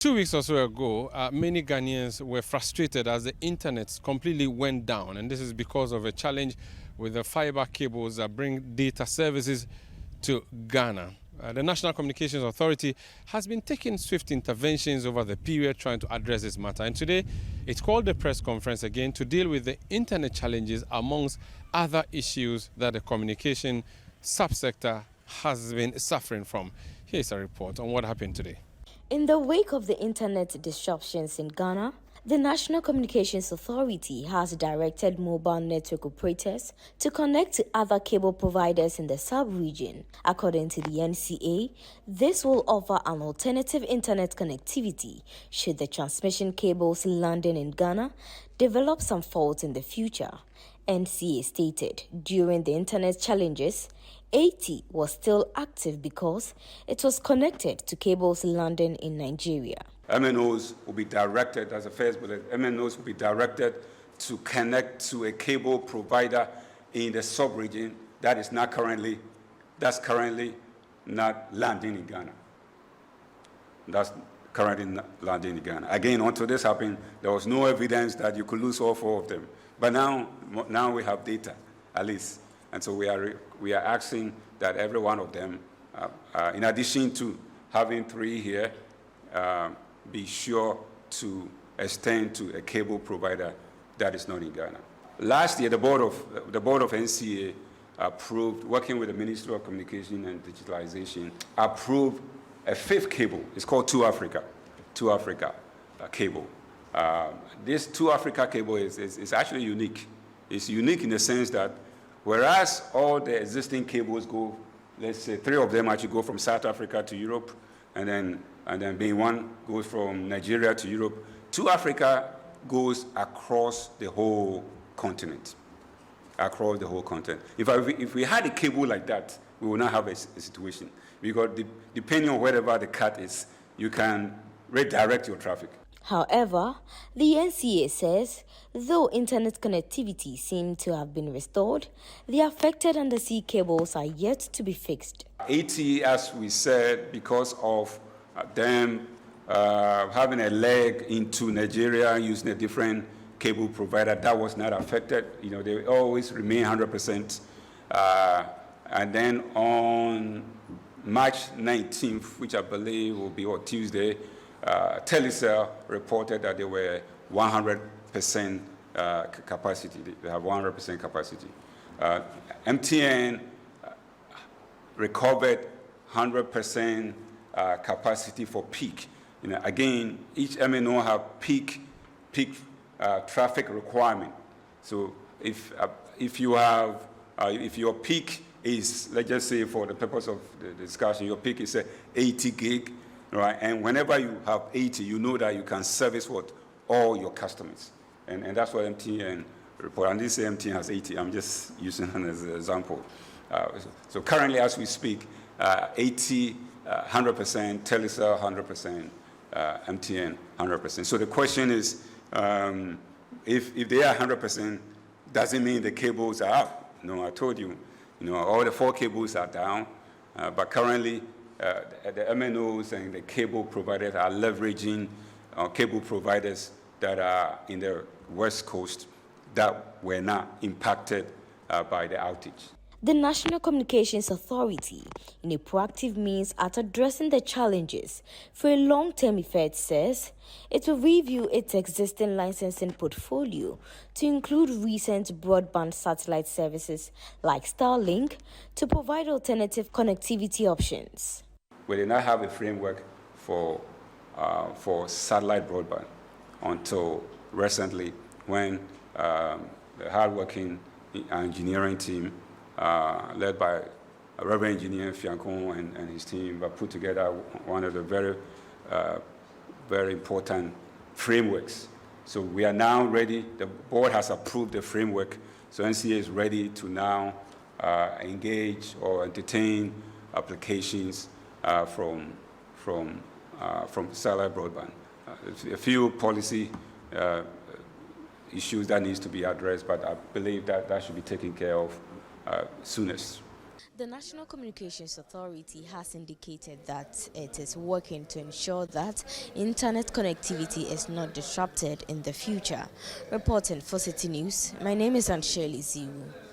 2 weeks or so ago, many Ghanaians were frustrated as the internet completely went down, and this is because of a challenge with the fiber cables that bring data services to Ghana. The National Communications Authority has been taking swift interventions over the period trying to address this matter, and today it called a press conference again to deal with the internet challenges amongst other issues that the communication subsector has been suffering from. Here's a report on what happened today. In the wake of the internet disruptions in Ghana, the National Communications Authority has directed mobile network operators to connect to other cable providers in the sub-region. According to the NCA, this will offer an alternative internet connectivity should the transmission cables landing in Ghana develop some faults in the future. NCA stated during the internet challenges, 80 was still active because it was connected to cables landing in Nigeria. MNOs will be directed, as a first bullet, MNOs will be directed to connect to a cable provider in the sub-region that's currently not landing in Ghana. That's currently not landing in Ghana. Again, until this happened, there was no evidence that you could lose all four of them. But now we have data, at least. And so we are asking that every one of them, in addition to having 3 here, be sure to extend to a cable provider that is not in Ghana. Last year, the board of NCA approved, working with the Ministry of Communication and Digitalization, approved a 5th cable. It's called 2 Africa cable. This 2 Africa cable is actually unique. It's unique in the sense that whereas all the existing cables go, let's say 3 of them actually go from South Africa to Europe, and then being one goes from Nigeria to Europe, 2 Africa goes across the whole continent. Across the whole continent. If we had a cable like that, we would not have a situation. Because depending on wherever the cut is, you can redirect your traffic. However, the NCA says, though internet connectivity seemed to have been restored, the affected undersea cables are yet to be fixed. 80, as we said, because of them having a leg into Nigeria using a different cable provider, that was not affected. You know, they always remain 100%. And then on March 19th, which I believe will be on Tuesday, Telcos reported that they were 100% capacity. They have 100% capacity. MTN recovered 100% capacity for peak. You know, again, each MNO have peak traffic requirement. So if your peak is, let's just say for the purpose of the discussion, your peak is 80 gig, right? And whenever you have 80, you know that you can service all your customers. And that's what MTN report. And this MTN has 80. I'm just using it as an example. So currently, as we speak, 80, 100%, Telcos 100%, MTN 100%. So the question is, if they are 100%, does it mean the cables are up? No, I told you, all the 4 cables are down, but currently the MNOs and the cable providers are leveraging cable providers that are in the West Coast that were not impacted by the outage. The National Communications Authority, in a proactive means at addressing the challenges for a long-term effect, says it will review its existing licensing portfolio to include recent broadband satellite services like Starlink to provide alternative connectivity options. We did not have a framework for satellite broadband until recently, when the hardworking engineering team led by Reverend Engineer Fiancon and his team put together one of the very important frameworks. So we are now ready. The board has approved the framework. So NCA is ready to now engage or entertain applications from satellite broadband. A few policy issues that needs to be addressed, but I believe that should be taken care of soonest. The National Communications Authority has indicated that it is working to ensure that internet connectivity is not disrupted in the future. Reporting for Citi News, my name is Shirley Ziwu.